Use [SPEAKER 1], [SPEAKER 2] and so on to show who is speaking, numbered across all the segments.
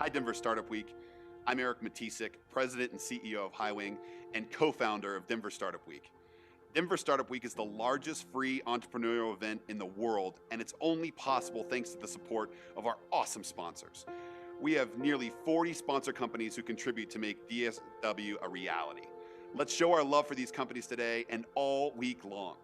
[SPEAKER 1] Hi, Denver Startup Week. I'm Eric Matisik, President and CEO of Highwing and co-founder of Denver Startup Week. Denver Startup Week is the largest free entrepreneurial event in the world, and it's only possible thanks to the support of our awesome sponsors. We have nearly 40 sponsor companies who contribute to make DSW a reality. Let's show our love for these companies today and all week long.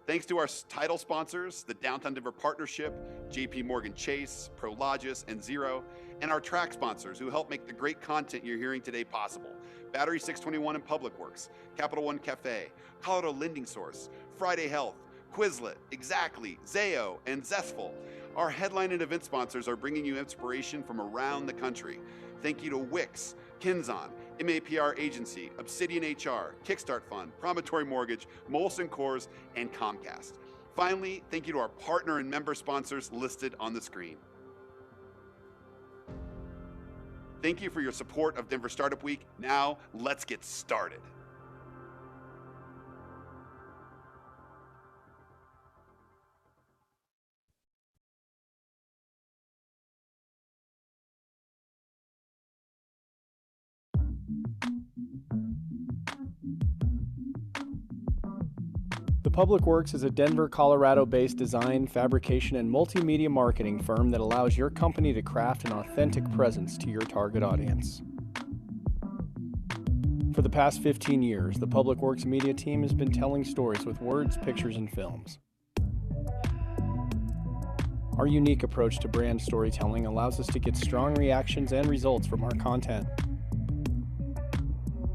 [SPEAKER 1] Thanks to our title sponsors, the Downtown Denver Partnership, JP Morgan Chase, Prologis, and Zero, and our track sponsors who help make the great content you're hearing today possible. Battery 621 and Public Works, Capital One Cafe, Colorado Lending Source, Friday Health, Quizlet, Exactly, Zayo, and Zestful. Our headline and event sponsors are bringing you inspiration from around the country. Thank you to Wix, Kinzon, MAPR Agency, Obsidian HR, Kickstart Fund, Promontory Mortgage, Molson Coors, and Comcast. Finally, thank you to our partner and member sponsors listed on the screen. Thank you for your support of Denver Startup Week. Now, let's get started.
[SPEAKER 2] The Public Works is a Denver, Colorado-based design, fabrication, and multimedia marketing firm that allows your company to craft an authentic presence to your target audience. For the past 15 years, the Public Works media team has been telling stories with words, pictures, and films. Our unique approach to brand storytelling allows us to get strong reactions and results from our content.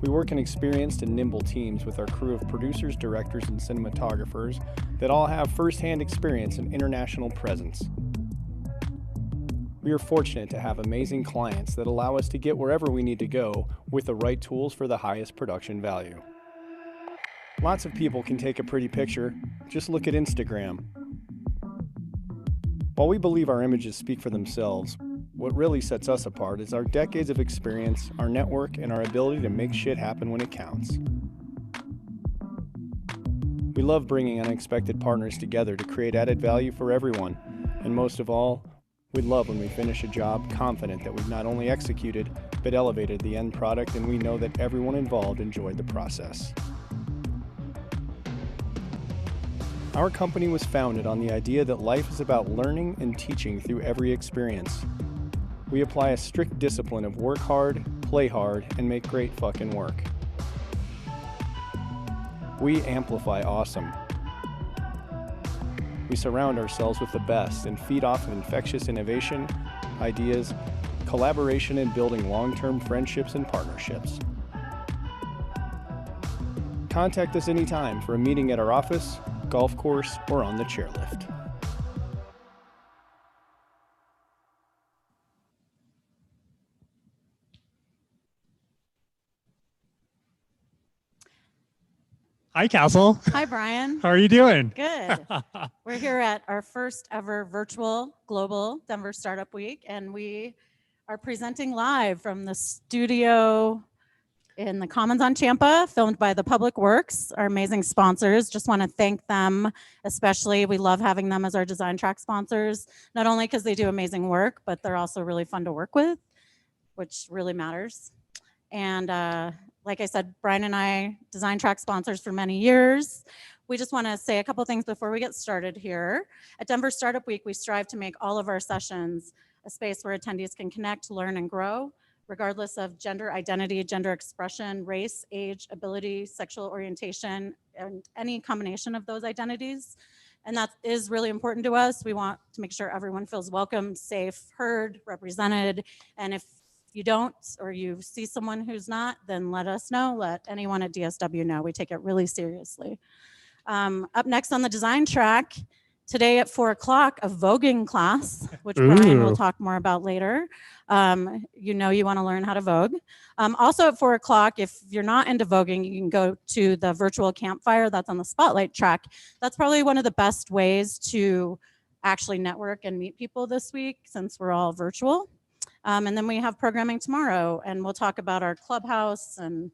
[SPEAKER 2] We work in experienced and nimble teams with our crew of producers, directors, and cinematographers that all have first-hand experience and international presence. We are fortunate to have amazing clients that allow us to get wherever we need to go with the right tools for the highest production value. Lots of people can take a pretty picture. Just look at Instagram. While we believe our images speak for themselves, what really sets us apart is our decades of experience, our network, and our ability to make shit happen when it counts. We love bringing unexpected partners together to create added value for everyone, and most of all, we love when we finish a job confident that we've not only executed, but elevated the end product, and we know that everyone involved enjoyed the process. Our company was founded on the idea that life is about learning and teaching through every experience. We apply a strict discipline of work hard, play hard, and make great fucking work. We amplify awesome. We surround ourselves with the best and feed off of infectious innovation, ideas, collaboration, and building long-term friendships and partnerships. Contact us anytime for a meeting at our office, golf course, or on the chairlift.
[SPEAKER 3] Hi, Castle.
[SPEAKER 4] Hi, Brian.
[SPEAKER 3] How are you doing?
[SPEAKER 4] Good. We're here at our first ever virtual global Denver Startup Week, and we are presenting live from the studio in the Commons on Champa, filmed by the Public Works, our amazing sponsors. Just want to thank them, especially. We love having them as our design track sponsors, not only because they do amazing work, but they're also really fun to work with, which really matters. And like I said, Brian and I, design track sponsors for many years. We just want to say a couple things before we get started here. At Denver Startup Week, we strive to make all of our sessions a space where attendees can connect, learn, and grow, regardless of gender identity, gender expression, race, age, ability, sexual orientation, and any combination of those identities. And that is really important to us. We want to make sure everyone feels welcome, safe, heard, represented, and if you don't, or you see someone who's not, then let us know. Let anyone at DSW know. We take it really seriously. Up next on the design track, today at 4 o'clock, a voguing class, which Brian will talk more about later. You know you want to learn how to vogue. Also at 4 o'clock, if you're not into voguing, you can go to the virtual campfire that's on the spotlight track. That's probably one of the best ways to actually network and meet people this week since we're all virtual. And then we have programming tomorrow, and we'll talk about our clubhouse and,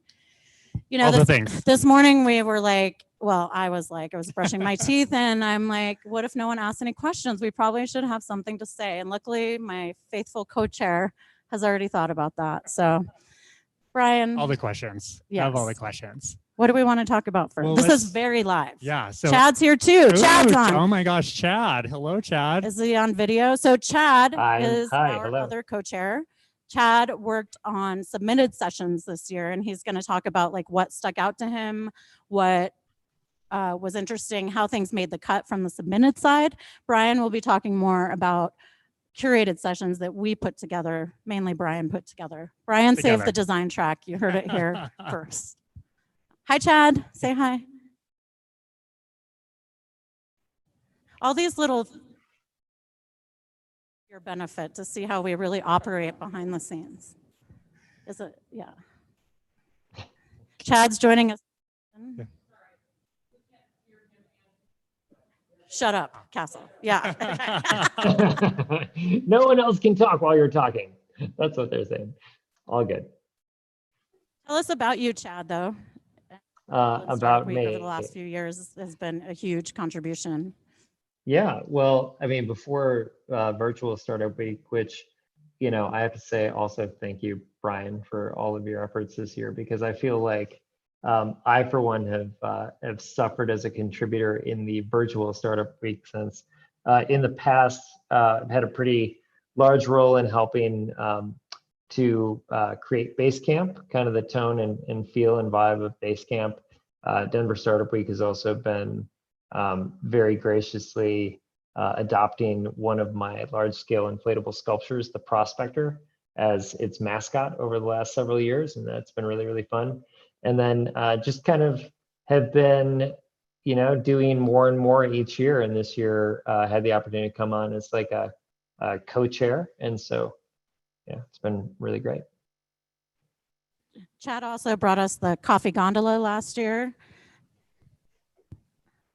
[SPEAKER 4] you know, this morning we were like, well, I was brushing my teeth and I'm like, what if no one asks any questions? We probably should have something to say. And luckily my faithful co-chair has already thought about that. So, Brian,
[SPEAKER 3] All the questions. I have all the
[SPEAKER 4] Yes.
[SPEAKER 3] questions.
[SPEAKER 4] what do we want to talk about first?
[SPEAKER 3] Well,
[SPEAKER 4] This is
[SPEAKER 3] let's-
[SPEAKER 4] very live.
[SPEAKER 3] Yeah. So
[SPEAKER 4] Chad's here too. Chad's
[SPEAKER 3] Ooh,
[SPEAKER 4] on.
[SPEAKER 3] Oh my gosh, Chad. Hello, Chad.
[SPEAKER 4] Is he on video? So Chad
[SPEAKER 5] Hi.
[SPEAKER 4] is
[SPEAKER 5] Hi,
[SPEAKER 4] our
[SPEAKER 5] hello.
[SPEAKER 4] other co-chair. Chad worked on submitted sessions this year, and he's going to talk about like what stuck out to him, what was interesting, how things made the cut from the submitted side. Brian will be talking more about curated sessions that we put together, mainly Brian put together. Brian saved
[SPEAKER 3] Together.
[SPEAKER 4] the design track. You heard it here first. Hi, Chad. Say hi. All these little your benefit to see how we really operate behind the scenes. Is it? Yeah. Chad's joining us.
[SPEAKER 3] Yeah.
[SPEAKER 4] Shut up, Castle. Yeah.
[SPEAKER 5] No one else can talk while you're talking. That's what they're saying. All good.
[SPEAKER 4] Tell us about you, Chad, though. Startup
[SPEAKER 5] About
[SPEAKER 4] Week
[SPEAKER 5] me.
[SPEAKER 4] over the last few years has been a huge contribution.
[SPEAKER 5] Yeah, well, I mean, before virtual startup week, which, you know, I have to say also thank you, Brian, for all of your efforts this year, because I feel like I, for one, have suffered as a contributor in the virtual startup week since in the past I've had a pretty large role in helping to create Basecamp, kind of the tone and feel and vibe of Basecamp. Denver Startup Week has also been very graciously adopting one of my large-scale inflatable sculptures, the Prospector, as its mascot over the last several years, and that's been really, really fun. And then just kind of have been, you know, doing more and more each year. And this year had the opportunity to come on as like a co-chair, and so yeah, it's been really great.
[SPEAKER 4] Chad also brought us the coffee gondola last year.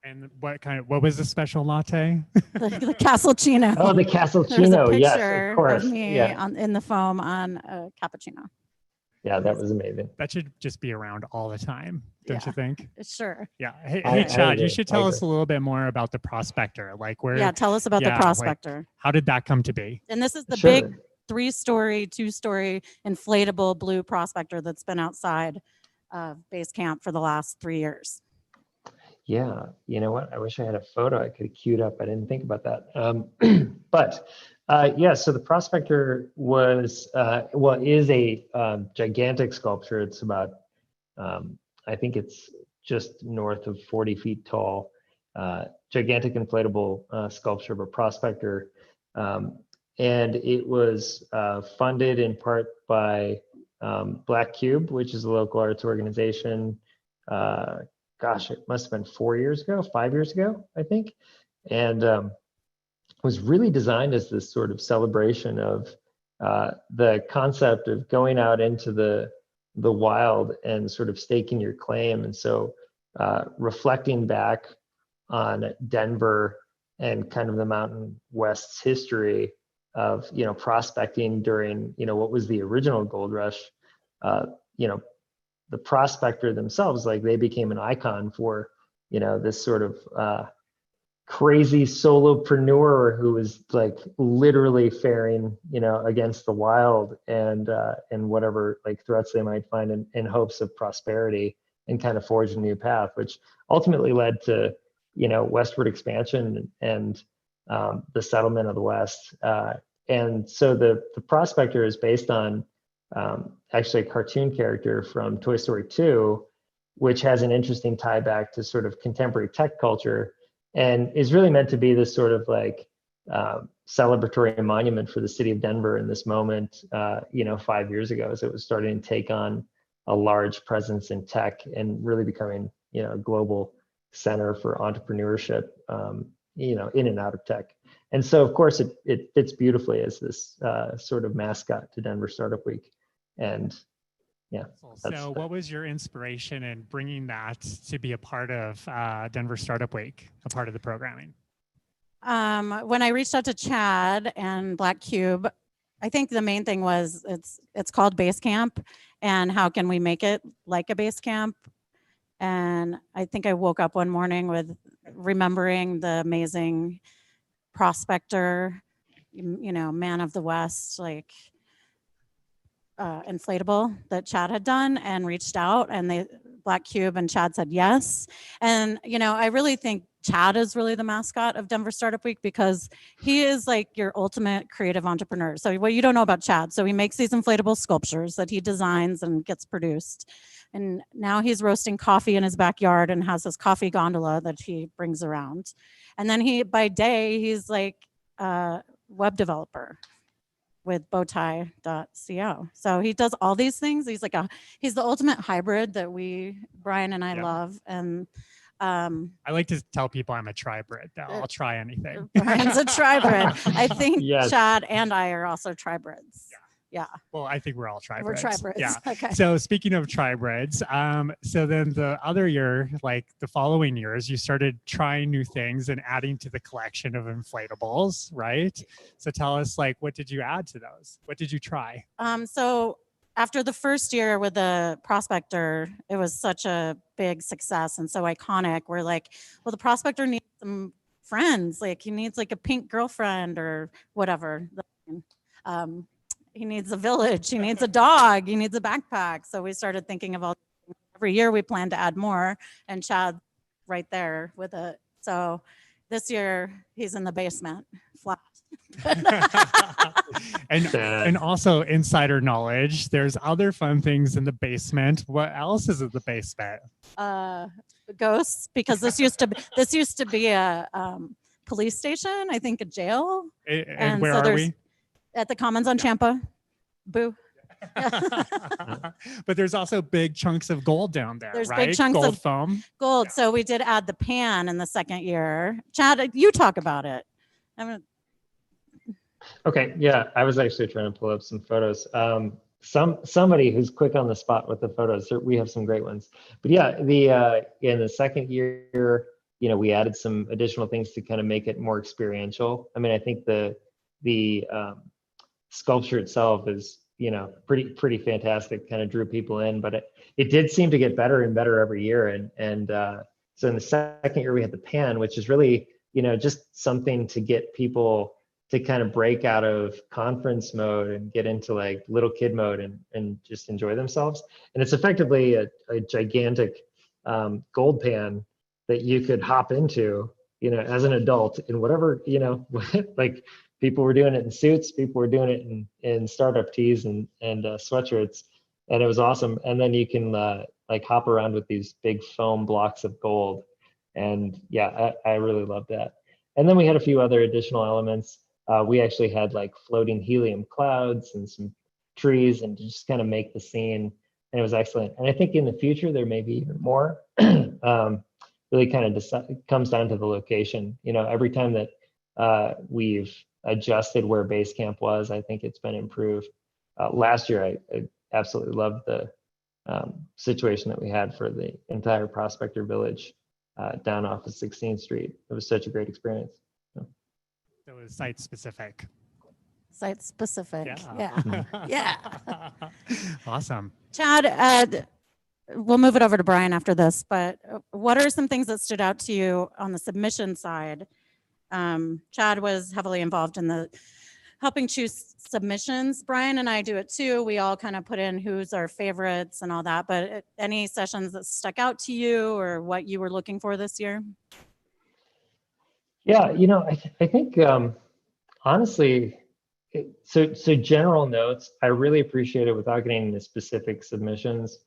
[SPEAKER 3] And what was the special latte?
[SPEAKER 4] The Castlechino.
[SPEAKER 5] Oh, the
[SPEAKER 4] There's a
[SPEAKER 5] Castlechino, yes,
[SPEAKER 4] picture
[SPEAKER 5] of course.
[SPEAKER 4] of me
[SPEAKER 5] Yeah,
[SPEAKER 4] in the foam on a cappuccino.
[SPEAKER 5] yeah, that was amazing.
[SPEAKER 3] That should just be around all the time, don't
[SPEAKER 4] Yeah.
[SPEAKER 3] you think?
[SPEAKER 4] Sure.
[SPEAKER 3] Yeah. Hey,
[SPEAKER 5] I
[SPEAKER 3] Chad,
[SPEAKER 5] agree.
[SPEAKER 3] you should
[SPEAKER 5] I
[SPEAKER 3] tell us
[SPEAKER 5] agree.
[SPEAKER 3] a little bit more about the Prospector. Like where?
[SPEAKER 4] Yeah, tell us about the
[SPEAKER 3] yeah, like-
[SPEAKER 4] Prospector.
[SPEAKER 3] How did that come to be?
[SPEAKER 4] And this is the
[SPEAKER 5] Sure.
[SPEAKER 4] big 3-story, 2-story inflatable blue Prospector that's been outside of base camp for the last 3 years.
[SPEAKER 5] Yeah, you know what? I wish I had a photo I could have queued up. I didn't think about that. But yeah, so the Prospector was, well, is a gigantic sculpture. It's about, I think it's just north of 40 feet tall, gigantic inflatable sculpture of a Prospector. And it was funded in part by Black Cube, which is a local arts organization. Gosh, it must have been 5 years ago, I think. And was really designed as this sort of celebration of the concept of going out into the wild and sort of staking your claim. And so reflecting back on Denver and kind of the Mountain West's history of, you know, prospecting during, you know, what was the original gold rush, you know, the Prospector themselves, like they became an icon for, you know, this sort of crazy solopreneur who was like literally faring, you know, against the wild and whatever like threats they might find in hopes of prosperity and kind of forge a new path, which ultimately led to, you know, westward expansion and the settlement of the West. And so the Prospector is based on actually a cartoon character from Toy Story 2, which has an interesting tie back to sort of contemporary tech culture and is really meant to be this sort of like celebratory monument for the city of Denver in this moment, you know, 5 years ago, as it was starting to take on a large presence in tech and really becoming, you know, a global center for entrepreneurship, you know, in and out of tech. And so, of course, it fits beautifully as this sort of mascot to Denver Startup Week. And yeah.
[SPEAKER 3] So what was your inspiration in bringing that to be a part of Denver Startup Week, a part of the programming?
[SPEAKER 4] When I reached out to Chad and Black Cube, I think the main thing was it's called Basecamp, and how can we make it like a Basecamp? And I think I woke up one morning with remembering the amazing Prospector, you know, man of the West, like inflatable that Chad had done and reached out, and Black Cube and Chad said yes. And, I really think Chad is really the mascot of Denver Startup Week because he is like your ultimate creative entrepreneur. So what you don't know about Chad, so he makes these inflatable sculptures that he designs and gets produced. And now he's roasting coffee in his backyard and has this coffee gondola that he brings around. And then by day, he's like a web developer with bowtie.co. So he does all these things. He's the ultimate hybrid that Brian and I love. And
[SPEAKER 3] I like to tell people I'm a tribrid. I'll try anything.
[SPEAKER 4] Brian's a tribrid. I think
[SPEAKER 5] Yes.
[SPEAKER 4] Chad and I are also tribrids. Yeah.
[SPEAKER 3] Well, I think we're all tribrids.
[SPEAKER 4] We're tribrids.
[SPEAKER 3] Yeah.
[SPEAKER 4] Okay.
[SPEAKER 3] So speaking of tribrids, so then the other year, like the following years, you started trying new things and adding to the collection of inflatables, right? So tell us, like, what did you add to those? What did you try?
[SPEAKER 4] So after the first year with the Prospector, it was such a big success and so iconic. We're like, well, the Prospector needs some friends. Like he needs like a pink girlfriend or whatever. He needs a village. He needs a dog. He needs a backpack. So we started thinking of every year we plan to add more, and Chad right there with it. So this year he's in the basement flat.
[SPEAKER 3] and also insider knowledge, there's other fun things in the basement. What else is in the basement?
[SPEAKER 4] Ghosts, because this used to be a police station, I think a jail.
[SPEAKER 3] And where are we?
[SPEAKER 4] At the Commons on Champa. Boo.
[SPEAKER 3] But there's also big chunks of gold down there,
[SPEAKER 4] There's
[SPEAKER 3] right?
[SPEAKER 4] big chunks
[SPEAKER 3] gold
[SPEAKER 4] of
[SPEAKER 3] foam.
[SPEAKER 4] Gold. So we did add the pan in the second year. Chad, you talk about it.
[SPEAKER 5] Okay, yeah, I was actually trying to pull up some photos. Somebody who's quick on the spot with the photos. We have some great ones. But yeah, in the second year, we added some additional things to kind of make it more experiential. I mean, I think the sculpture itself is, pretty fantastic, kind of drew people in, but it did seem to get better and better every year. And so in the second year we had the pan, which is really, just something to get people to kind of break out of conference mode and get into like little kid mode and just enjoy themselves. And it's effectively a gigantic gold pan that you could hop into, as an adult in whatever, like people were doing it in suits, people were doing it in startup tees and sweatshirts, and it was awesome. And then you can like hop around with these big foam blocks of gold. And yeah, I really loved that. And then we had a few other additional elements. We actually had like floating helium clouds and some trees and just kind of make the scene. And it was excellent. And I think in the future, there may be even more. Really kind of comes down to the location. Every time that we've adjusted where base camp was, I think it's been improved. Last year, I absolutely loved the situation that we had for the entire Prospector Village down off of 16th Street. It was such a great experience.
[SPEAKER 3] It was site specific.
[SPEAKER 4] Site specific.
[SPEAKER 3] Yeah.
[SPEAKER 4] Yeah.
[SPEAKER 3] Awesome.
[SPEAKER 4] Chad, we'll move it over to Brian after this, but what are some things that stood out to you on the submission side? Chad was heavily involved in the helping choose submissions. Brian and I do it too. We all kind of put in who's our favorites and all that, but any sessions that stuck out to you or what you were looking for this year?
[SPEAKER 5] Yeah, I think honestly, so general notes, I really appreciate it without getting into specific submissions.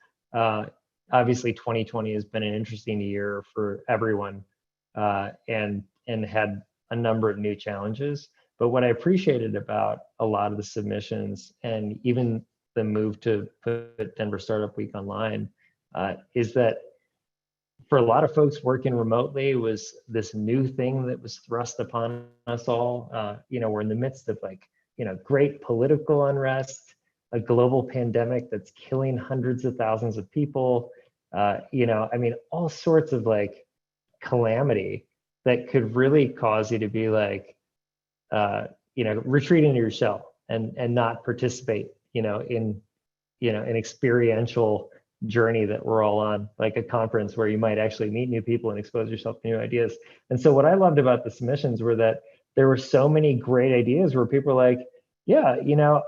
[SPEAKER 5] Obviously 2020 has been an interesting year for everyone and had a number of new challenges. But what I appreciated about a lot of the submissions and even the move to put Denver Startup Week online is that for a lot of folks working remotely was this new thing that was thrust upon us all. We're in the midst of great political unrest, a global pandemic that's killing hundreds of thousands of people, all sorts of calamity that could really cause you to be retreat into your shell and not participate, in an experiential journey that we're all on, like a conference where you might actually meet new people and expose yourself to new ideas. And so what I loved about the submissions were that there were so many great ideas where people were like, Yeah,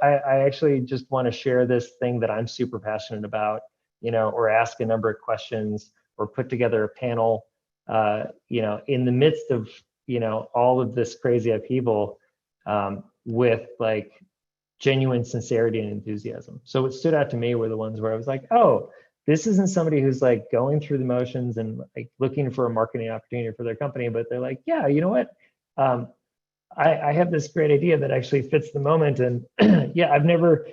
[SPEAKER 5] I actually just want to share this thing that I'm super passionate about, or ask a number of questions or put together a panel, in the midst of, all of this crazy upheaval, with like genuine sincerity and enthusiasm. So what stood out to me were the ones where I was like, oh, this isn't somebody who's like going through the motions and like looking for a marketing opportunity for their company, but they're like, yeah, you know what? I have this great idea that actually fits the moment. And yeah, I've never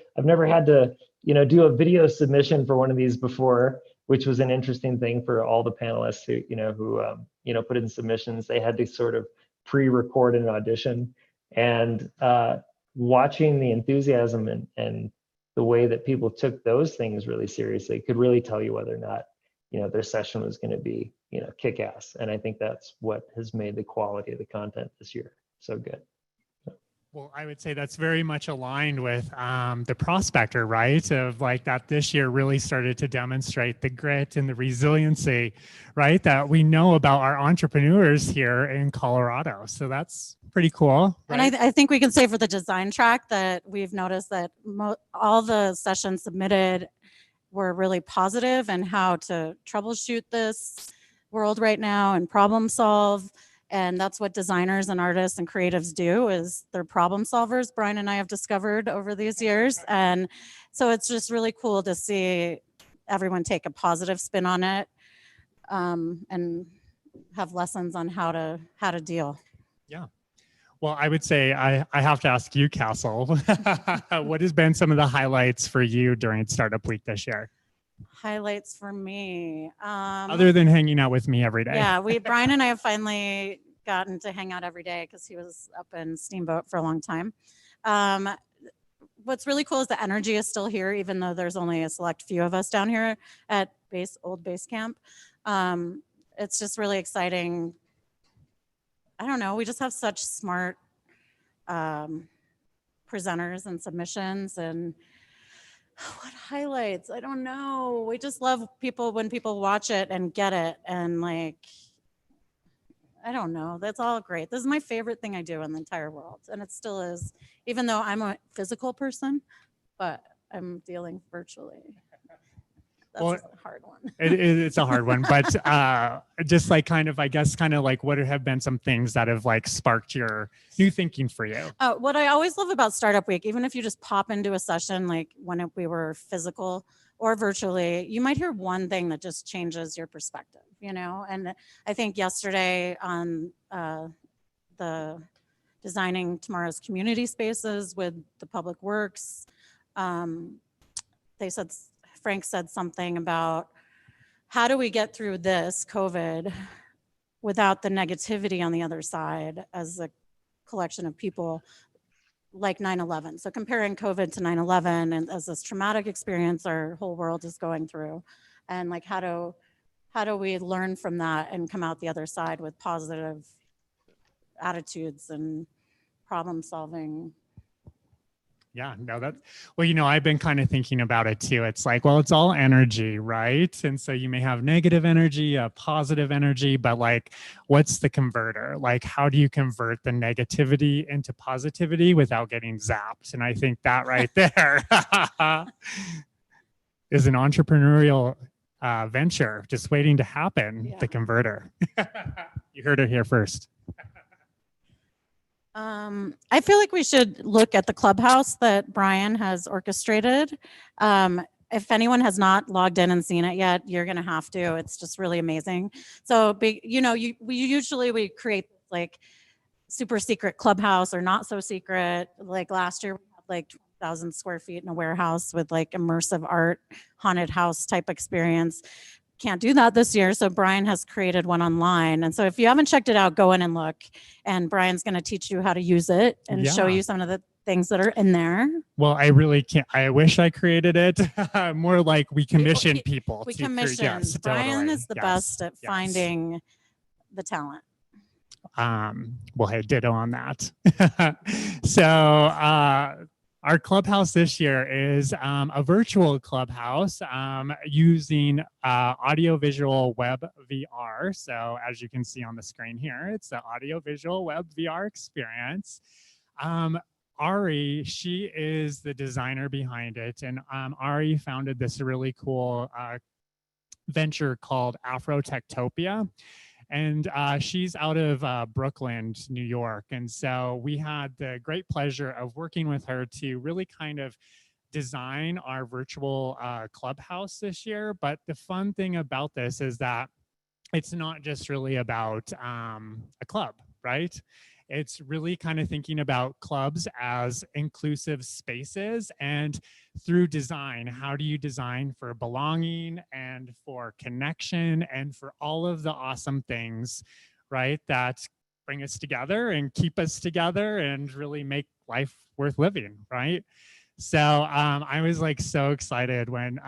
[SPEAKER 5] had to, do a video submission for one of these before, which was an interesting thing for all the panelists who put in submissions. They had to sort of pre-record an audition, and watching the enthusiasm and the way that people took those things really seriously could really tell you whether or not, their session was going to be, kick-ass. And I think that's what has made the quality of the content this year so good.
[SPEAKER 3] Well, I would say that's very much aligned with the Prospector, right? Of like that this year really started to demonstrate the grit and the resiliency, right? That we know about our entrepreneurs here in Colorado. So that's pretty cool. Right?
[SPEAKER 4] And I think we can say for the design track that we've noticed that all the sessions submitted were really positive and how to troubleshoot this world right now and problem solve. And that's what designers and artists and creatives do, is they're problem solvers. Brian and I have discovered over these years. And so it's just really cool to see everyone take a positive spin on it, and have lessons on how to deal.
[SPEAKER 3] Yeah. Well, I would say I have to ask you, Castle, what has been some of the highlights for you during Startup Week this year?
[SPEAKER 4] Highlights for me.
[SPEAKER 3] Other than hanging out with me every day.
[SPEAKER 4] Yeah, Brian and I have finally gotten to hang out every day because he was up in Steamboat for a long time. What's really cool is the energy is still here, even though there's only a select few of us down here at old base camp. It's just really exciting. I don't know, we just have such smart presenters and submissions. And what highlights? I don't know. We just love when people watch it and get it, and like, I don't know. That's all great. This is my favorite thing I do in the entire world, and it still is, even though I'm a physical person, but I'm dealing virtually. That's a hard one.
[SPEAKER 3] It's a hard one, but just like kind of like what have been some things that have like sparked your new thinking for you?
[SPEAKER 4] What I always love about Startup Week, even if you just pop into a session, like when we were physical or virtually, you might hear one thing that just changes your perspective, And I think yesterday on the Designing Tomorrow's Community Spaces with the Public Works, Frank said something about how do we get through this COVID without the negativity on the other side as a collection of people, like 9/11. So comparing COVID to 9/11 and as this traumatic experience our whole world is going through, and like how do we learn from that and come out the other side with positive attitudes and problem solving.
[SPEAKER 3] Yeah, no, I've been kind of thinking about it too. It's like, well, it's all energy, right? And so you may have negative energy, positive energy, but like, what's the converter? Like, how do you convert the negativity into positivity without getting zapped? And I think that right there is an entrepreneurial venture just waiting to happen, yeah. The converter. You heard it here first.
[SPEAKER 4] I feel like we should look at the clubhouse that Brian has orchestrated. If anyone has not logged in and seen it yet, you're going to have to. It's just really amazing. So, we create like super secret clubhouse or not so secret. Like last year, we had like 20,000 square feet in a warehouse with like immersive art, haunted house type experience. Can't do that this year, so Brian has created one online. And so if you haven't checked it out, go in and look, and Brian's going to teach you how to use it and show you some of the things that are in there.
[SPEAKER 3] Well, I really can't. I wish I created it. More like we commission people.
[SPEAKER 4] We commission. Yes, Brian totally. Is the best at finding the talent.
[SPEAKER 3] Well, hey, ditto on that. So our clubhouse this year is a virtual clubhouse using audiovisual web VR. So as you can see on the screen here, it's the audiovisual web VR experience. Ari, she is the designer behind it. And Ari founded this really cool venture called Afrotectopia. And she's out of Brooklyn, New York. And so we had the great pleasure of working with her to really kind of design our virtual clubhouse this year. But the fun thing about this is that it's not just really about a club, right? It's really kind of thinking about clubs as inclusive spaces, and through design, how do you design for belonging and for connection and for all of the awesome things, right, that bring us together and keep us together and really make life worth living, right? So I was like so excited when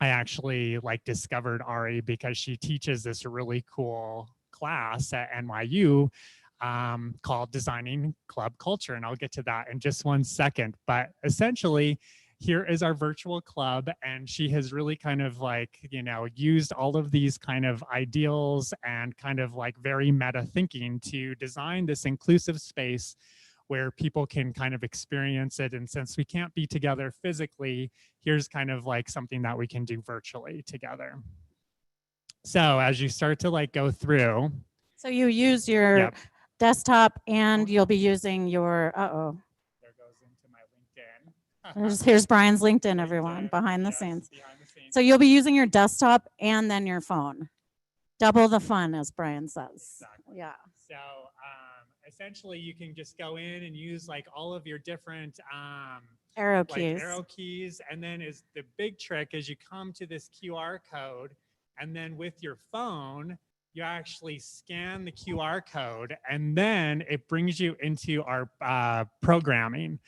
[SPEAKER 3] I actually like discovered Ari, because she teaches this really cool class at NYU called Designing Club Culture. And I'll get to that in just one second. But essentially, here is our virtual club. And she has really kind of like, you know, used all of these kind of ideals and kind of like very meta thinking to design this inclusive space where people can kind of experience it. And since we can't be together physically, here's kind of like something that we can do virtually together. So as you start to like go through.
[SPEAKER 4] So you use your desktop, and you'll be using your,
[SPEAKER 3] There goes into my LinkedIn.
[SPEAKER 4] here's Brian's LinkedIn, everyone, behind the scenes. So you'll be using your desktop and then your phone. Double the fun, as Brian says.
[SPEAKER 3] Exactly.
[SPEAKER 4] Yeah.
[SPEAKER 3] So essentially you can just go in and use like all of your different
[SPEAKER 4] arrow
[SPEAKER 3] keys. And then is the big trick is you come to this QR code, and then with your phone, you actually scan the QR code, and then it brings you into our programming.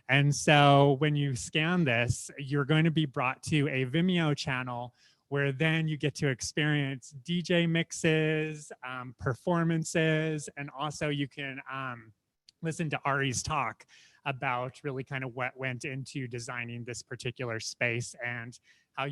[SPEAKER 3] And so when you scan this, you're going to be brought to a Vimeo channel where then you get to experience DJ mixes, performances, and also you can listen to Ari's talk about really kind of what went into designing this particular space and how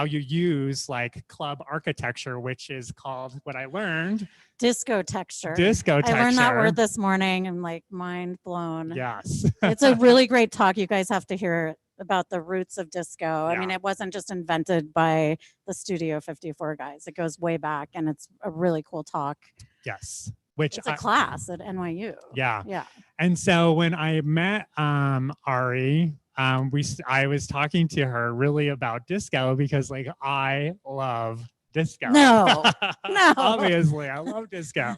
[SPEAKER 3] you use like club architecture, which is called, what I learned,
[SPEAKER 4] disco texture.
[SPEAKER 3] Disco texture.
[SPEAKER 4] I learned that word this morning and like mind blown.
[SPEAKER 3] Yes.
[SPEAKER 4] It's a really great talk. You guys have to hear it about the roots of disco.
[SPEAKER 3] Yeah.
[SPEAKER 4] I mean, it wasn't just invented by the Studio 54 guys. It goes way back, and it's a really cool talk.
[SPEAKER 3] Yes. Which
[SPEAKER 4] it's a class at NYU.
[SPEAKER 3] Yeah.
[SPEAKER 4] Yeah.
[SPEAKER 3] And so when I met Ari, I was talking to her really about disco, because like I love disco.
[SPEAKER 4] No, no.
[SPEAKER 3] Obviously, I love disco.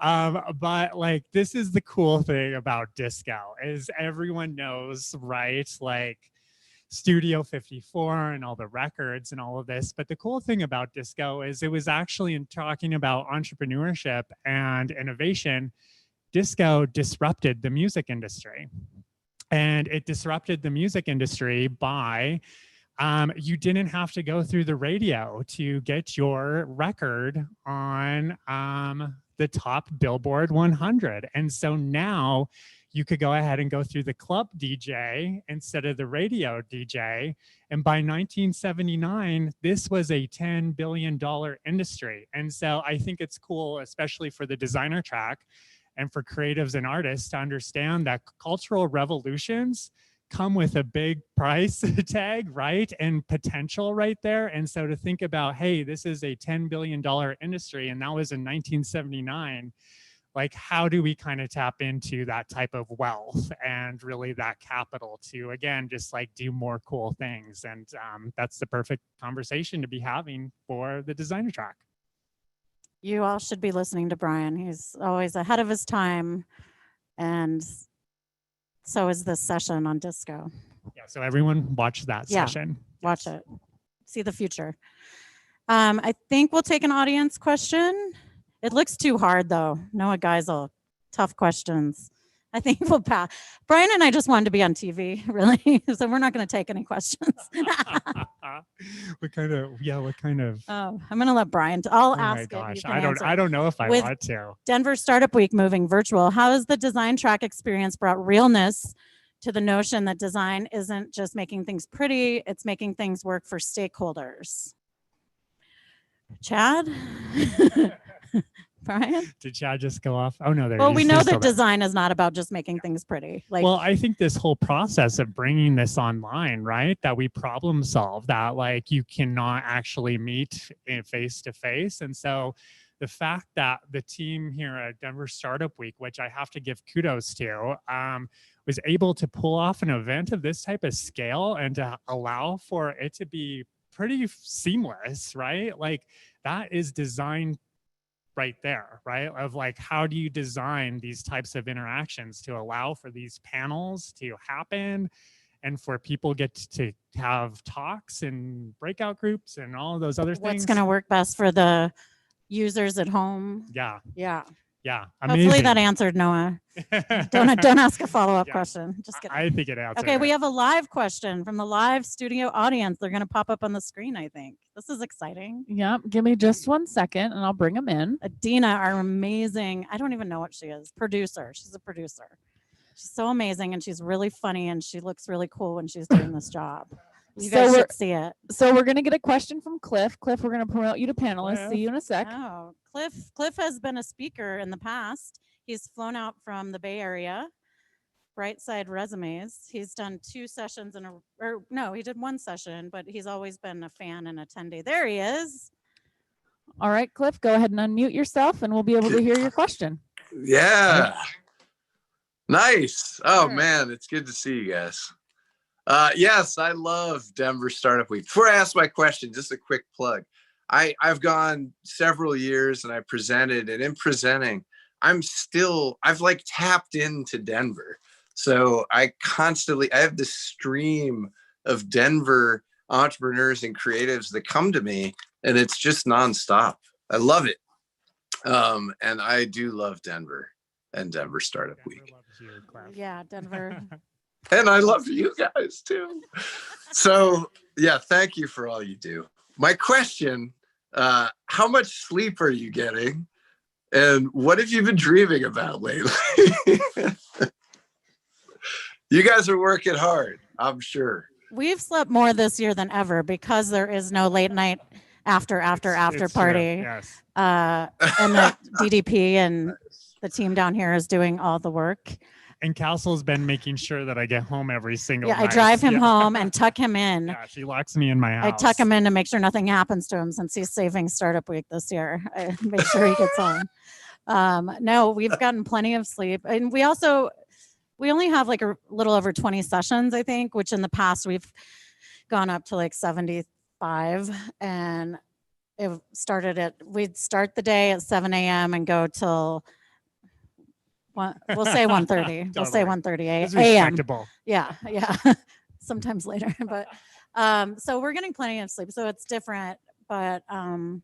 [SPEAKER 3] But like, this is the cool thing about disco is everyone knows, right? Like Studio 54 and all the records and all of this. But the cool thing about disco is it was actually in talking about entrepreneurship and innovation. Disco disrupted the music industry. And it disrupted the music industry by you didn't have to go through the radio to get your record on the top Billboard 100. And so now you could go ahead and go through the club DJ instead of the radio DJ. And by 1979, this was a $10 billion industry. And so I think it's cool, especially for the designer track and for creatives and artists, to understand that cultural revolutions come with a big price tag, right? And potential right there. And so to think about, hey, this is a $10 billion industry, and that was in 1979, like how do we kind of tap into that type of wealth and really that capital to, again, just like do more cool things. And that's the perfect conversation to be having for the designer track.
[SPEAKER 4] You all should be listening to Brian. He's always ahead of his time. And so is this session on disco.
[SPEAKER 3] Yeah, so everyone watch that session.
[SPEAKER 4] Watch it. See the future. I think we'll take an audience question. It looks too hard though. Noah Geisel, tough questions. I think we'll pass. Brian and I just wanted to be on TV, really. So we're not going to take any questions.
[SPEAKER 3] What kind of?
[SPEAKER 4] Oh, I'm going to let Brian. I'll ask.
[SPEAKER 3] Oh my gosh,
[SPEAKER 4] it.
[SPEAKER 3] I don't know if I
[SPEAKER 4] With
[SPEAKER 3] want to.
[SPEAKER 4] Denver Startup Week moving virtual, how has the design track experience brought realness to the notion that design isn't just making things pretty, it's making things work for stakeholders? Chad? Brian?
[SPEAKER 3] Did Chad just go off? Oh no, there.
[SPEAKER 4] Well,
[SPEAKER 3] he
[SPEAKER 4] we
[SPEAKER 3] is.
[SPEAKER 4] know
[SPEAKER 3] He's still
[SPEAKER 4] that
[SPEAKER 3] there.
[SPEAKER 4] design is not about just making things pretty. Like,
[SPEAKER 3] Well, I think this whole process of bringing this online, right? That we problem solve, that like you cannot actually meet face to face. And so the fact that the team here at Denver Startup Week, which I have to give kudos to, was able to pull off an event of this type of scale and to allow for it to be pretty seamless, right? Like that is design right there, right? Of like, how do you design these types of interactions to allow for these panels to happen and for people get to have talks and breakout groups and all of those other things?
[SPEAKER 4] what's going to work best for the users at home?
[SPEAKER 3] Yeah,
[SPEAKER 4] Yeah.
[SPEAKER 3] yeah. Amazing.
[SPEAKER 4] Hopefully that answered Noah. Don't ask a follow-up
[SPEAKER 3] Yeah.
[SPEAKER 4] question. Just kidding.
[SPEAKER 3] I think it answered.
[SPEAKER 4] Okay, we
[SPEAKER 3] it.
[SPEAKER 4] have a live question from the live studio audience. They're going to pop up on the screen, I think. This is exciting.
[SPEAKER 6] Yep. Give me just 1 second and I'll bring them in.
[SPEAKER 4] Adina, our amazing, I don't even know what she is, producer. She's a producer. She's so amazing and she's really funny and she looks really cool when she's doing this job. You
[SPEAKER 6] So
[SPEAKER 4] guys
[SPEAKER 6] we're-
[SPEAKER 4] should see it.
[SPEAKER 6] So we're going to get a question from Cliff. Cliff, we're going to promote you to panelists.
[SPEAKER 3] Cliff.
[SPEAKER 6] See you in a sec.
[SPEAKER 4] Oh, Cliff has been a speaker in the past. He's flown out from the Bay Area, Brightside Resumes. He's done 2 sessions he did 1 session, but he's always been a fan and attendee. There he is.
[SPEAKER 6] All right, Cliff, go ahead and unmute yourself and we'll be able to hear your question.
[SPEAKER 7] Yeah. Nice. Oh
[SPEAKER 4] Sure.
[SPEAKER 7] man, it's good to see you guys. Yes, I love Denver Startup Week. Before I ask my question, just a quick plug. I've gone several years and I presented, and in presenting, I've like tapped into Denver. So I have this stream of Denver entrepreneurs and creatives that come to me, and it's just nonstop. I love it. And I do love Denver and Denver Startup
[SPEAKER 3] Denver
[SPEAKER 7] Week.
[SPEAKER 3] loves you, Cliff.
[SPEAKER 4] Yeah, Denver.
[SPEAKER 7] And I love you guys too. So yeah, thank you for all you do. My question, how much sleep are you getting? And what have you been dreaming about lately? You guys are working hard, I'm sure.
[SPEAKER 4] We've slept more this year than ever because there is no late night after
[SPEAKER 3] It's true.
[SPEAKER 4] party.
[SPEAKER 3] Yes.
[SPEAKER 4] And the DDP and the team down here is doing all the work.
[SPEAKER 3] And Castle's been making sure that I get home every single
[SPEAKER 4] Yeah,
[SPEAKER 3] night.
[SPEAKER 4] I drive him
[SPEAKER 3] Yeah.
[SPEAKER 4] home and tuck him in.
[SPEAKER 3] Yeah, she locks me in my house.
[SPEAKER 4] I tuck him in to make sure nothing happens to him since he's saving Startup Week this year. I make sure he gets home. No, we've gotten plenty of sleep. And we only have like a little over 20 sessions, I think, which in the past we've gone up to like 75. And we'd start the day at 7 a.m. and go till we'll say 1:30. We'll say
[SPEAKER 3] Totally.
[SPEAKER 4] 1:30
[SPEAKER 3] It's
[SPEAKER 4] a.m.
[SPEAKER 3] respectable.
[SPEAKER 4] Yeah. Sometimes later, but so we're getting plenty of sleep. So it's different, but I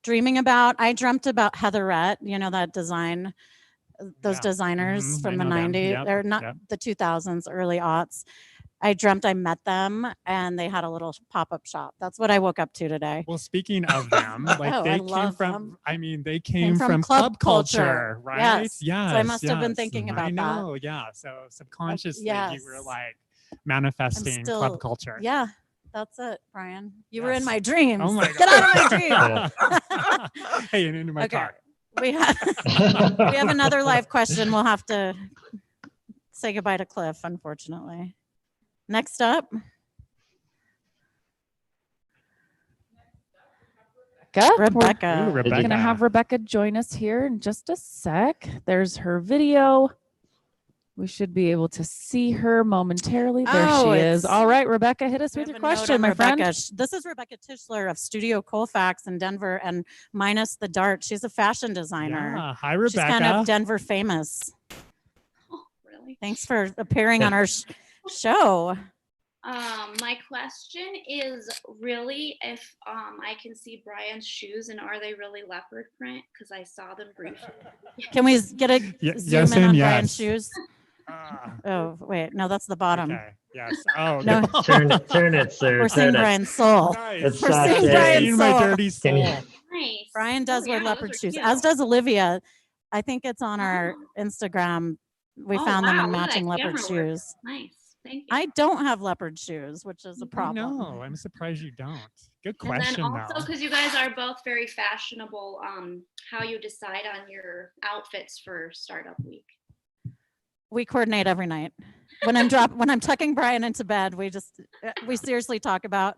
[SPEAKER 4] dreamt about Heatherette, that design, those
[SPEAKER 3] Yeah.
[SPEAKER 4] designers
[SPEAKER 3] Mhm,
[SPEAKER 4] from
[SPEAKER 3] I
[SPEAKER 4] the
[SPEAKER 3] know them.
[SPEAKER 4] 90s.
[SPEAKER 3] Yep,
[SPEAKER 4] They're not
[SPEAKER 3] yep.
[SPEAKER 4] the 2000s, early aughts. I dreamt I met them and they had a little pop-up shop. That's what I woke up to today.
[SPEAKER 3] Well, speaking of them, like
[SPEAKER 4] Oh, I
[SPEAKER 3] they came
[SPEAKER 4] love
[SPEAKER 3] from,
[SPEAKER 4] them.
[SPEAKER 3] they came from
[SPEAKER 4] club
[SPEAKER 3] club
[SPEAKER 4] culture.
[SPEAKER 3] culture, right?
[SPEAKER 4] Yes.
[SPEAKER 3] Yes.
[SPEAKER 4] So I must have been
[SPEAKER 3] yes.
[SPEAKER 4] thinking about
[SPEAKER 3] I
[SPEAKER 4] that.
[SPEAKER 3] know, yeah. So subconsciously you were
[SPEAKER 4] yes.
[SPEAKER 3] like manifesting
[SPEAKER 4] still-
[SPEAKER 3] club culture.
[SPEAKER 4] Yeah, that's it, Brian. You were in
[SPEAKER 3] Yes.
[SPEAKER 4] my dreams.
[SPEAKER 3] Oh my
[SPEAKER 4] Get out of my
[SPEAKER 3] God.
[SPEAKER 4] dreams.
[SPEAKER 3] Hey, and into my
[SPEAKER 4] Okay.
[SPEAKER 3] car.
[SPEAKER 4] we have another live question. We'll have to say goodbye to Cliff, unfortunately. Next up, Rebecca.
[SPEAKER 3] Ooh,
[SPEAKER 6] We're going to have Rebecca join us here in just a sec. There's her video. We should be able to see her momentarily. There
[SPEAKER 4] Oh,
[SPEAKER 6] she is.
[SPEAKER 4] it's-
[SPEAKER 6] All right, Rebecca, hit us
[SPEAKER 4] We
[SPEAKER 6] with
[SPEAKER 4] have
[SPEAKER 6] your
[SPEAKER 4] a note
[SPEAKER 6] question,
[SPEAKER 4] on
[SPEAKER 6] my
[SPEAKER 4] Rebecca.
[SPEAKER 6] friend.
[SPEAKER 4] This is Rebecca Tischler of Studio Colfax in Denver, and minus the dart. She's a fashion designer.
[SPEAKER 3] Yeah. Hi,
[SPEAKER 4] She's
[SPEAKER 3] Rebecca.
[SPEAKER 4] kind of Denver famous.
[SPEAKER 8] Oh, really?
[SPEAKER 4] Thanks for appearing on our show.
[SPEAKER 8] My question is really if I can see Brian's shoes and are they really leopard print? Because I saw them briefly.
[SPEAKER 4] Can we get a
[SPEAKER 3] Yes
[SPEAKER 4] zoom in
[SPEAKER 3] and
[SPEAKER 4] on
[SPEAKER 3] yes.
[SPEAKER 4] Brian's shoes?
[SPEAKER 3] Ah,
[SPEAKER 4] Oh, wait. No, that's the bottom.
[SPEAKER 3] okay. Yes. Oh,
[SPEAKER 4] No.
[SPEAKER 3] no.
[SPEAKER 5] Turn it, sir.
[SPEAKER 4] We're seeing
[SPEAKER 5] turn it.
[SPEAKER 4] Brian's soul.
[SPEAKER 3] Nice.
[SPEAKER 5] It's
[SPEAKER 4] We're seeing
[SPEAKER 5] Saturday.
[SPEAKER 4] Brian's
[SPEAKER 3] Seeing my
[SPEAKER 4] soul.
[SPEAKER 3] dirty soul.
[SPEAKER 5] Can you-
[SPEAKER 8] Nice.
[SPEAKER 4] Brian does
[SPEAKER 8] Oh,
[SPEAKER 4] wear
[SPEAKER 8] yeah,
[SPEAKER 4] leopard
[SPEAKER 8] those are
[SPEAKER 4] shoes,
[SPEAKER 8] cute.
[SPEAKER 4] as does Olivia. I think it's on our
[SPEAKER 8] Oh.
[SPEAKER 4] Instagram. We
[SPEAKER 8] Oh,
[SPEAKER 4] found them
[SPEAKER 8] wow,
[SPEAKER 4] in
[SPEAKER 8] look at
[SPEAKER 4] matching
[SPEAKER 8] that
[SPEAKER 4] leopard
[SPEAKER 8] camera work.
[SPEAKER 4] shoes.
[SPEAKER 8] Nice. Thank you.
[SPEAKER 4] I don't have leopard shoes, which is a
[SPEAKER 3] I
[SPEAKER 4] problem.
[SPEAKER 3] know. I'm surprised you don't. Good
[SPEAKER 8] And then
[SPEAKER 3] question,
[SPEAKER 8] also,
[SPEAKER 3] though.
[SPEAKER 8] because you guys are both very fashionable, how you decide on your outfits for startup week.
[SPEAKER 4] We coordinate every night. When I'm tucking Brian into bed, we seriously talk about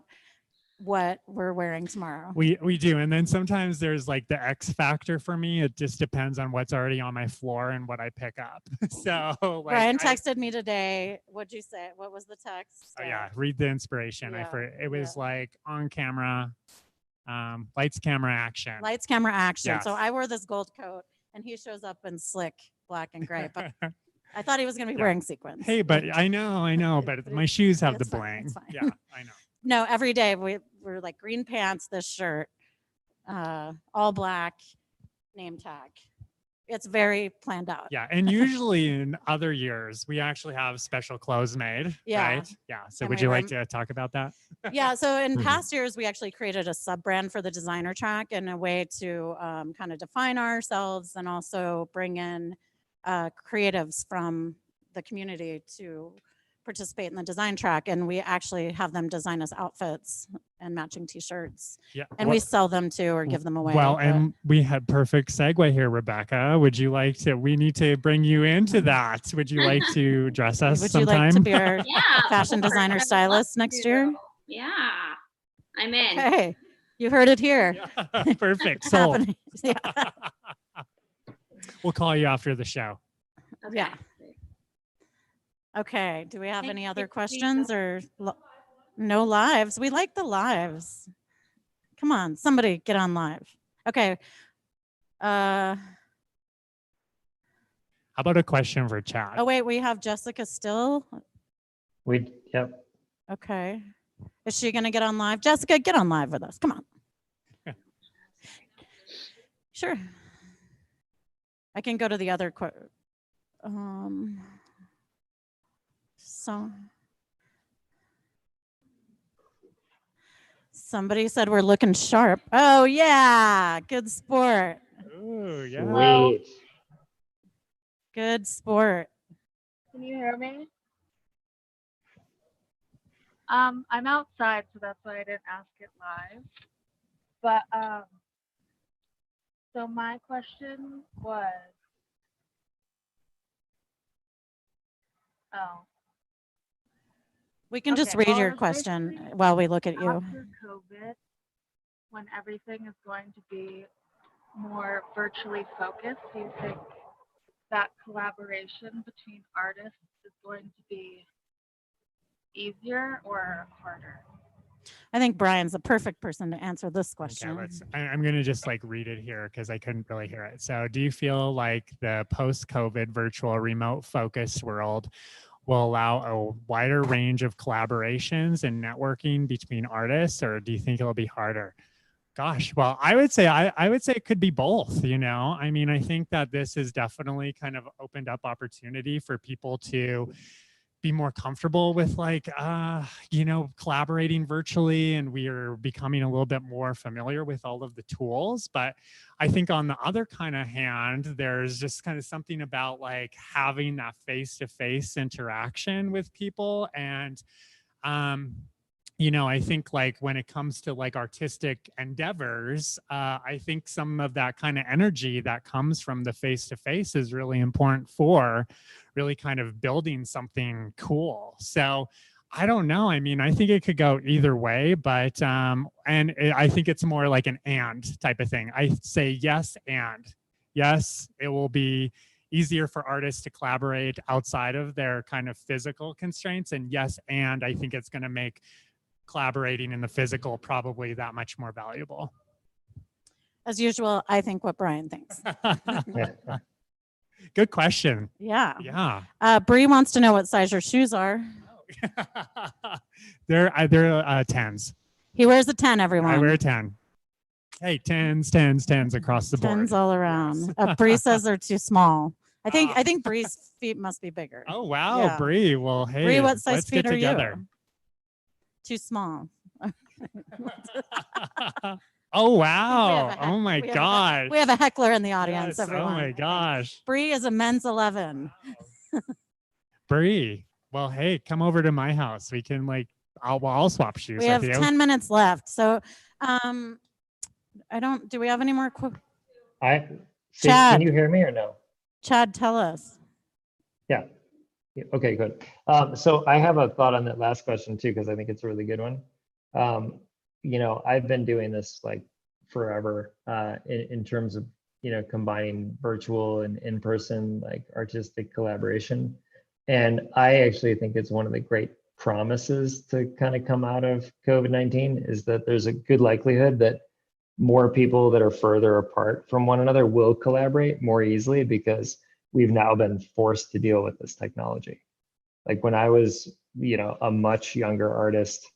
[SPEAKER 4] what we're wearing tomorrow.
[SPEAKER 3] We do. And then sometimes there's like the X factor for me. It just depends on what's already on my floor and what I pick up. So like,
[SPEAKER 4] Brian texted me today. What'd you say? What was the text?
[SPEAKER 3] Oh, yeah, read the inspiration.
[SPEAKER 4] Yeah,
[SPEAKER 3] It was like on camera, lights, camera, action.
[SPEAKER 4] Lights, camera, action. So
[SPEAKER 3] Yes.
[SPEAKER 4] I wore this gold coat and he shows up in slick black and gray. But I thought he was going to be wearing sequins.
[SPEAKER 3] Hey, but I know, but my shoes have the
[SPEAKER 4] It's fine,
[SPEAKER 3] bling.
[SPEAKER 4] it's fine.
[SPEAKER 3] Yeah, I know.
[SPEAKER 4] No, every day we're like green pants, this shirt, all black, name tag. It's very planned out.
[SPEAKER 3] Yeah, and usually in other years we actually have special clothes made.
[SPEAKER 4] Yeah.
[SPEAKER 3] Right. Yeah. So
[SPEAKER 4] And
[SPEAKER 3] would
[SPEAKER 4] we
[SPEAKER 3] you
[SPEAKER 4] wear
[SPEAKER 3] like to talk about that?
[SPEAKER 4] Yeah. So in
[SPEAKER 5] Mhm.
[SPEAKER 4] past years, we actually created a sub brand for the designer track and a way to kind of define ourselves and also bring in creatives from the community to participate in the design track. And we actually have them design us outfits and matching t-shirts.
[SPEAKER 3] Yeah.
[SPEAKER 4] And we sell them too or give them away.
[SPEAKER 3] Well,
[SPEAKER 4] but-
[SPEAKER 3] and we had perfect segue here, Rebecca. Would you like to? We need to bring you into that. Would you like to dress us
[SPEAKER 4] would you
[SPEAKER 3] sometime?
[SPEAKER 4] like to be our
[SPEAKER 8] Yeah.
[SPEAKER 4] fashion designer stylist next year?
[SPEAKER 8] Yeah. I'm in.
[SPEAKER 4] Hey, you heard it here.
[SPEAKER 3] Yeah, perfect.
[SPEAKER 4] It's
[SPEAKER 3] Sold.
[SPEAKER 4] happening. Yeah.
[SPEAKER 3] We'll call you after the show.
[SPEAKER 8] Okay.
[SPEAKER 4] Yeah. Okay. Do we have
[SPEAKER 8] Thank
[SPEAKER 4] any
[SPEAKER 8] you,
[SPEAKER 4] other
[SPEAKER 8] Christina.
[SPEAKER 4] questions or no lives? We like the lives. Come on, somebody get on live. Okay.
[SPEAKER 3] How about a question for chat?
[SPEAKER 4] Oh wait, we have Jessica still.
[SPEAKER 5] Yep.
[SPEAKER 4] Okay. Is she gonna get on live? Jessica, get on live with us. Come on. Sure. I can go to the other so somebody said we're looking sharp. Oh yeah, good sport.
[SPEAKER 3] Ooh, yeah.
[SPEAKER 5] Sweet.
[SPEAKER 4] Good sport.
[SPEAKER 9] Can you hear me? I'm outside, so that's why I didn't ask it live. But so my question was, oh,
[SPEAKER 4] We can just
[SPEAKER 9] Okay,
[SPEAKER 4] read
[SPEAKER 9] well,
[SPEAKER 4] your
[SPEAKER 9] it's
[SPEAKER 4] question
[SPEAKER 9] basically
[SPEAKER 4] while we look at you.
[SPEAKER 9] after COVID, when everything is going to be more virtually focused, do you think that collaboration between artists is going to be easier or harder?
[SPEAKER 4] I think Brian's the perfect person to answer this question.
[SPEAKER 3] Okay, I'm going to just like read it here because I couldn't really hear it. So do you feel like the post-COVID virtual remote focused world will allow a wider range of collaborations and networking between artists, or do you think it'll be harder? Gosh, well, I would say it could be both, you know. I mean, I think that this has definitely kind of opened up opportunity for people to be more comfortable with like you know, collaborating virtually, and we are becoming a little bit more familiar with all of the tools. But I think on the other kind of hand, there's just kind of something about like having that face-to-face interaction with people. And you know, I think like when it comes to like artistic endeavors, I think some of that kind of energy that comes from the face-to-face is really important for really kind of building something cool. So I don't know. I mean, I think it could go either way, but I think it's more like an and type of thing. I say yes, and yes, it will be easier for artists to collaborate outside of their kind of physical constraints. And yes, and I think it's going to make collaborating in the physical probably that much more valuable.
[SPEAKER 4] As usual, I think what Brian thinks.
[SPEAKER 3] Good question.
[SPEAKER 4] Yeah.
[SPEAKER 3] Yeah.
[SPEAKER 4] Bree wants to know what size your shoes are.
[SPEAKER 3] They're 10s.
[SPEAKER 4] He wears a 10, everyone.
[SPEAKER 3] I wear a 10. Hey, 10s across the board.
[SPEAKER 4] 10s all around. Bree says they're too small. I think Bree's feet must be bigger.
[SPEAKER 3] Oh wow,
[SPEAKER 4] Yeah.
[SPEAKER 3] Bree. Well, hey,
[SPEAKER 4] Bree, what size
[SPEAKER 3] let's
[SPEAKER 4] feet
[SPEAKER 3] get
[SPEAKER 4] are
[SPEAKER 3] together.
[SPEAKER 4] you? Too small.
[SPEAKER 3] Oh
[SPEAKER 4] We
[SPEAKER 3] wow.
[SPEAKER 4] have a
[SPEAKER 3] Oh my
[SPEAKER 4] we have a-
[SPEAKER 3] gosh.
[SPEAKER 4] We have a heckler in the audience,
[SPEAKER 3] Yes,
[SPEAKER 4] everyone.
[SPEAKER 3] oh my gosh.
[SPEAKER 4] Bree is a men's 11.
[SPEAKER 3] Bree. Well, hey, come over to my house. We can like, I'll swap shoes
[SPEAKER 4] We
[SPEAKER 3] with
[SPEAKER 4] have
[SPEAKER 3] you.
[SPEAKER 4] 10 minutes left. So do we have any more?
[SPEAKER 5] Can
[SPEAKER 4] Chad.
[SPEAKER 5] you hear me or no?
[SPEAKER 4] Chad, tell us.
[SPEAKER 5] Yeah. Okay, good. So I have a thought on that last question too, because I think it's a really good one. I've been doing this like forever in terms of, combining virtual and in-person like artistic collaboration. And I actually think it's one of the great promises to kind of come out of COVID-19 is that there's a good likelihood that more people that are further apart from one another will collaborate more easily because we've now been forced to deal with this technology. Like when I was, a much younger artist,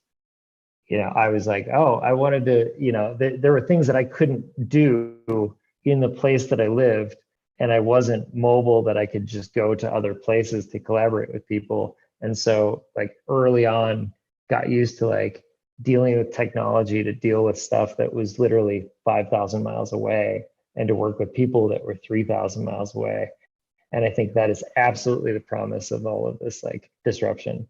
[SPEAKER 5] I was like, oh, I wanted to, there were things that I couldn't do in the place that I lived, and I wasn't mobile that I could just go to other places to collaborate with people. And so like early on, got used to like dealing with technology to deal with stuff that was literally 5,000 miles away and to work with people that were 3,000 miles away. And I think that is absolutely the promise of all of this like disruption.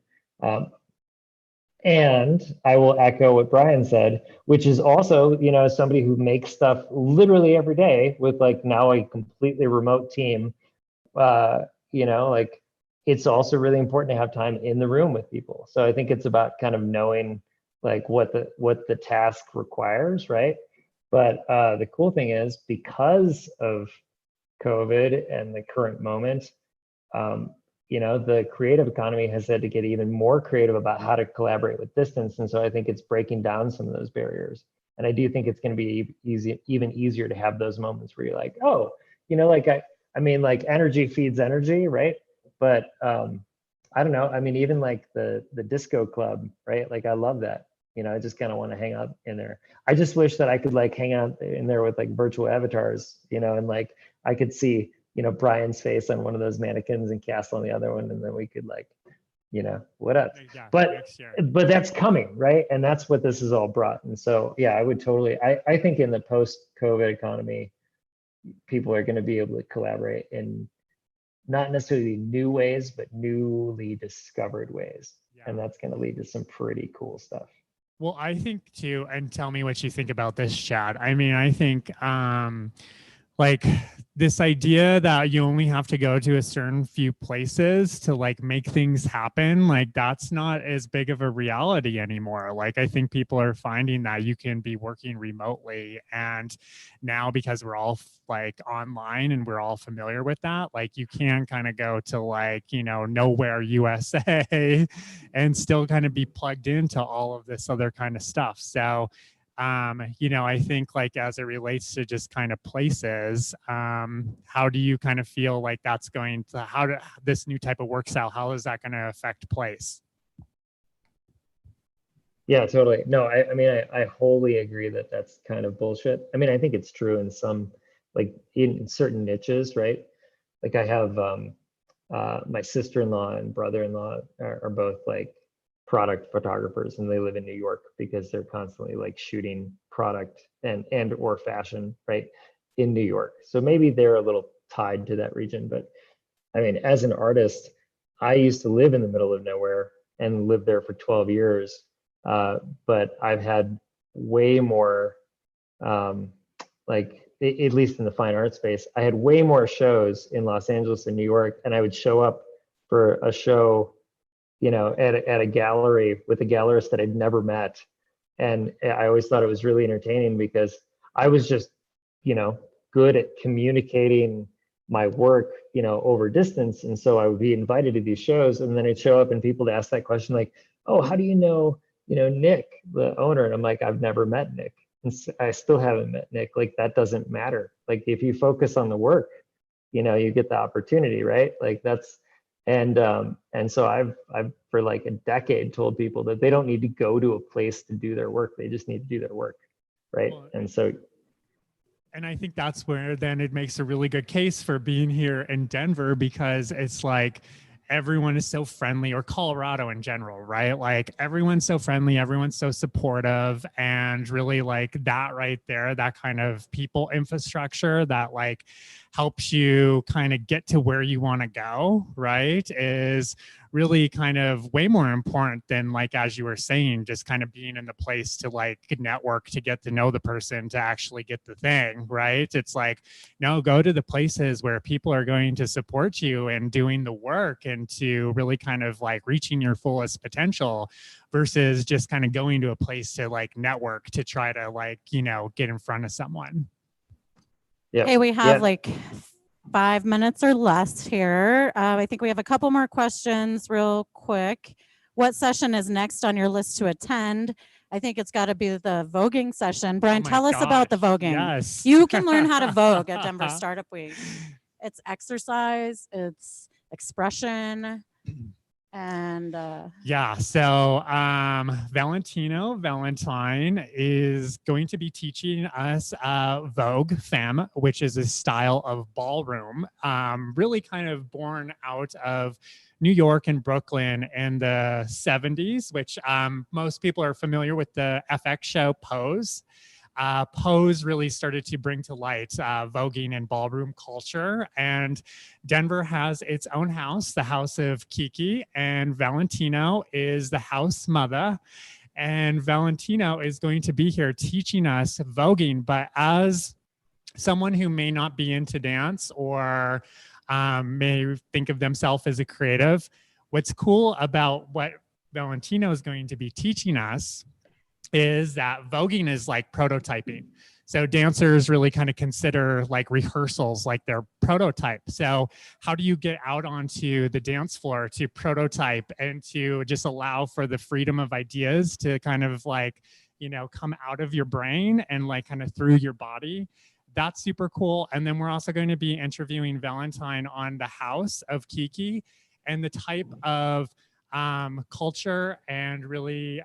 [SPEAKER 5] And I will echo what Brian said, which is also, as somebody who makes stuff literally every day with like now a completely remote team, like it's also really important to have time in the room with people. So I think it's about kind of knowing like what the task requires, right? But the cool thing is because of COVID and the current moment, the creative economy has had to get even more creative about how to collaborate with distance. And so I think it's breaking down some of those barriers. And I do think it's going to be even easier to have those moments where you're like, oh, like like energy feeds energy, right? But I don't know. I mean, even like the disco club, right? Like I love that. I just kind of want to hang out in there. I just wish that I could like hang out in there with like virtual avatars, and like I could see, Brian's face on one of those mannequins and Castle on the other one, and then we could like, what up?
[SPEAKER 3] Yeah,
[SPEAKER 5] but that's coming, right? And that's what this is all brought. And so, yeah, I would totally. I think in the post-COVID economy, people are going to be able to collaborate in not necessarily new ways, but newly discovered ways, and that's going to lead to some pretty cool stuff.
[SPEAKER 3] Well, I think too, and tell me what you think about this, Chad. I mean, I think like this idea that you only have to go to a certain few places to like make things happen, like that's not as big of a reality anymore. Like I think people are finding that you can be working remotely, and now because we're all like online and we're all familiar with that, like you can kind of go to like, nowhere USA and still kind of be plugged into all of this other kind of stuff. So I think like as it relates to just kind of places, how do you kind of feel like that's going to, this new type of work style, how is that going to affect place?
[SPEAKER 5] Yeah, totally. No, I mean, I wholly agree that that's kind of bullshit. I mean, I think it's true in some, like in certain niches, right? Like I have my sister-in-law and brother-in-law are both like product photographers, and they live in New York because they're constantly like shooting product and or fashion, right, in New York. So maybe they're a little tied to that region. But I mean, as an artist, I used to live in the middle of nowhere and lived there for 12 years. But I've had way more, like at least in the fine art space, I had way more shows in Los Angeles and New York, and I would show up for a show at a gallery with a gallerist that I'd never met. And I always thought it was really entertaining because I was just, good at communicating my work, over distance. And so I would be invited to these shows, and then I'd show up and people would ask that question like, oh, how do you know, Nick, the owner? And I'm like, I've never met Nick. And I still haven't met Nick. Like that doesn't matter. Like if you focus on the work, you get the opportunity, right? Like that's, and so I've for like a decade told people that they don't need to go to a place to do their work. They just need to do their work, right? And so,
[SPEAKER 3] and I think that's where then it makes a really good case for being here in Denver, because it's like everyone is so friendly, or Colorado in general, right? Like everyone's so friendly, everyone's so supportive, and really like that right there, that kind of people infrastructure that like helps you kind of get to where you want to go, right, is really kind of way more important than, like, as you were saying, just kind of being in the place to like network, to get to know the person, to actually get the thing, right? It's like, no, go to the places where people are going to support you and doing the work and to really kind of like reaching your fullest potential, versus just kind of going to a place to like network, to try to like, you know, get in front of someone.
[SPEAKER 5] Yeah.
[SPEAKER 4] Okay, we have
[SPEAKER 5] Yeah.
[SPEAKER 4] like 5 minutes or less here. I think we have a couple more questions real quick. What session is next on your list to attend? I think it's got to be the voguing session. Brian,
[SPEAKER 3] Oh my
[SPEAKER 4] tell us about the
[SPEAKER 3] gosh,
[SPEAKER 4] voguing.
[SPEAKER 3] yes.
[SPEAKER 4] You can learn how to vogue at Denver Startup Week. It's exercise, it's expression, and
[SPEAKER 3] Yeah, so Valentine is going to be teaching us Vogue Femme, which is a style of ballroom, really kind of born out of New York and Brooklyn in the 70s, which most people are familiar with the FX show Pose. Pose really started to bring to light voguing and ballroom culture. And Denver has its own house, the House of Kiki, and Valentino is the house mother. And Valentino is going to be here teaching us voguing, but as someone who may not be into dance or may think of themselves as a creative, what's cool about what Valentino is going to be teaching us is that voguing is like prototyping. So dancers really kind of consider like rehearsals like their prototype. So how do you get out onto the dance floor to prototype and to just allow for the freedom of ideas to kind of like, you know, come out of your brain and like kind of through your body? That's super cool. And then we're also going to be interviewing Valentine on the House of Kiki and the type of culture and really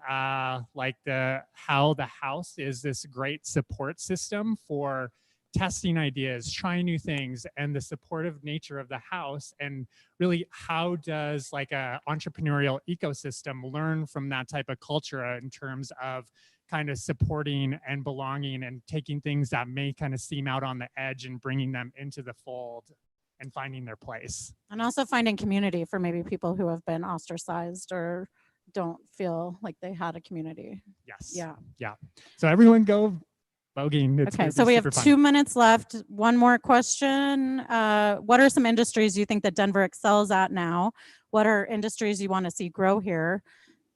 [SPEAKER 3] like how the house is this great support system for testing ideas, trying new things, and the supportive nature of the house. And really, how does like a entrepreneurial ecosystem learn from that type of culture in terms of kind of supporting and belonging and taking things that may kind of seem out on the edge and bringing them into the fold and finding their place.
[SPEAKER 4] and also finding community for maybe people who have been ostracized or don't feel like they had a community.
[SPEAKER 3] Yes.
[SPEAKER 4] Yeah.
[SPEAKER 3] Yeah. So everyone go voguing. It's
[SPEAKER 4] Okay,
[SPEAKER 3] gonna
[SPEAKER 4] so
[SPEAKER 3] be
[SPEAKER 4] we have
[SPEAKER 3] super fun.
[SPEAKER 4] 2 minutes left. One more question. What are some industries you think that Denver excels at now? What are industries you want to see grow here?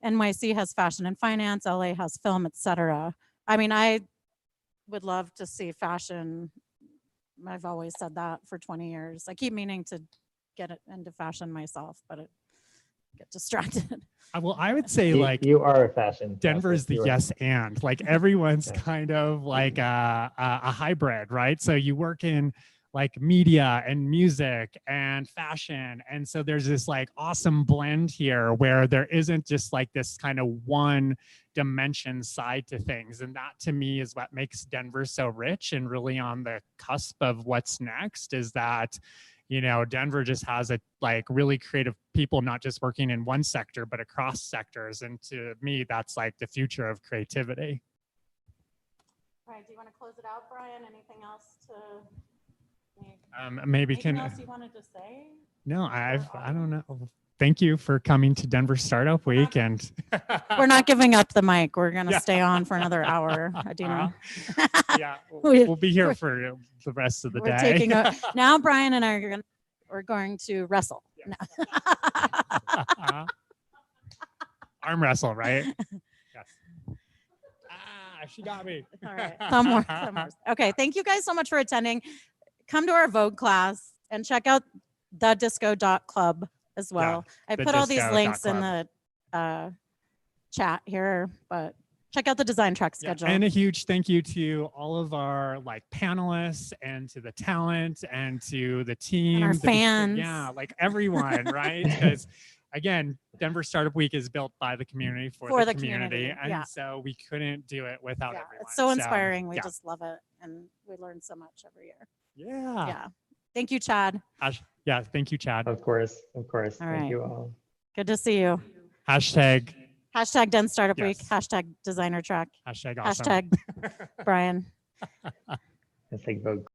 [SPEAKER 4] NYC has fashion and finance, LA has film, etc. I mean, I would love to see fashion. I've always said that for 20 years. I keep meaning to get it into fashion myself, but I get distracted.
[SPEAKER 3] Well, I would say like
[SPEAKER 5] You are a fashion.
[SPEAKER 3] Denver is the
[SPEAKER 5] You are.
[SPEAKER 3] yes and, like everyone's
[SPEAKER 5] Yeah.
[SPEAKER 3] kind of like a hybrid, right? So you work in like media and music and fashion, and so there's this like awesome blend here where there isn't just like this kind of one dimension side to things, and that to me is what makes Denver so rich and really on the cusp of what's next. Is that, you know, Denver just has a like really creative people, not just working in one sector, but across sectors. And to me, that's like the future of creativity.
[SPEAKER 4] All right, do you want to close it out, Brian? Anything else to
[SPEAKER 3] Maybe
[SPEAKER 4] anything
[SPEAKER 3] can,
[SPEAKER 4] else you wanted to say?
[SPEAKER 3] no, I don't know. Thank you for coming to Denver Startup Week. And
[SPEAKER 4] We're not giving up the mic. We're going to stay on for another hour, Adina.
[SPEAKER 3] Yeah, we'll be here for the rest of the
[SPEAKER 4] We're
[SPEAKER 3] day.
[SPEAKER 4] taking now Brian and I are going to wrestle.
[SPEAKER 3] Yes. Arm wrestle, right? Yes. She got me.
[SPEAKER 4] All right. Some more. Okay. Thank you guys so much for attending. Come to our Vogue class and check out thedisco.club as well. I put all these links in the chat here, but check out the design track schedule.
[SPEAKER 3] And a huge thank you to all of our like panelists and to the talent and to the team.
[SPEAKER 4] And our fans.
[SPEAKER 3] Yeah, like everyone, right? Because again, Denver Startup Week is built by the community for the community. And
[SPEAKER 4] yeah.
[SPEAKER 3] so we couldn't do it without everyone.
[SPEAKER 4] It's so inspiring. We
[SPEAKER 3] yeah.
[SPEAKER 4] just love it. And we learn so much every year.
[SPEAKER 3] Yeah.
[SPEAKER 4] Yeah. Thank you, Chad.
[SPEAKER 3] Yeah, thank you, Chad.
[SPEAKER 5] Of course. Thank
[SPEAKER 4] right.
[SPEAKER 5] you all.
[SPEAKER 4] Good to see you.
[SPEAKER 3] Hashtag
[SPEAKER 4] Den Startup Week.
[SPEAKER 3] Yes.
[SPEAKER 4] Hashtag designer track.
[SPEAKER 3] Hashtag awesome.
[SPEAKER 4] Hashtag Brian.
[SPEAKER 5] It's like Vogue.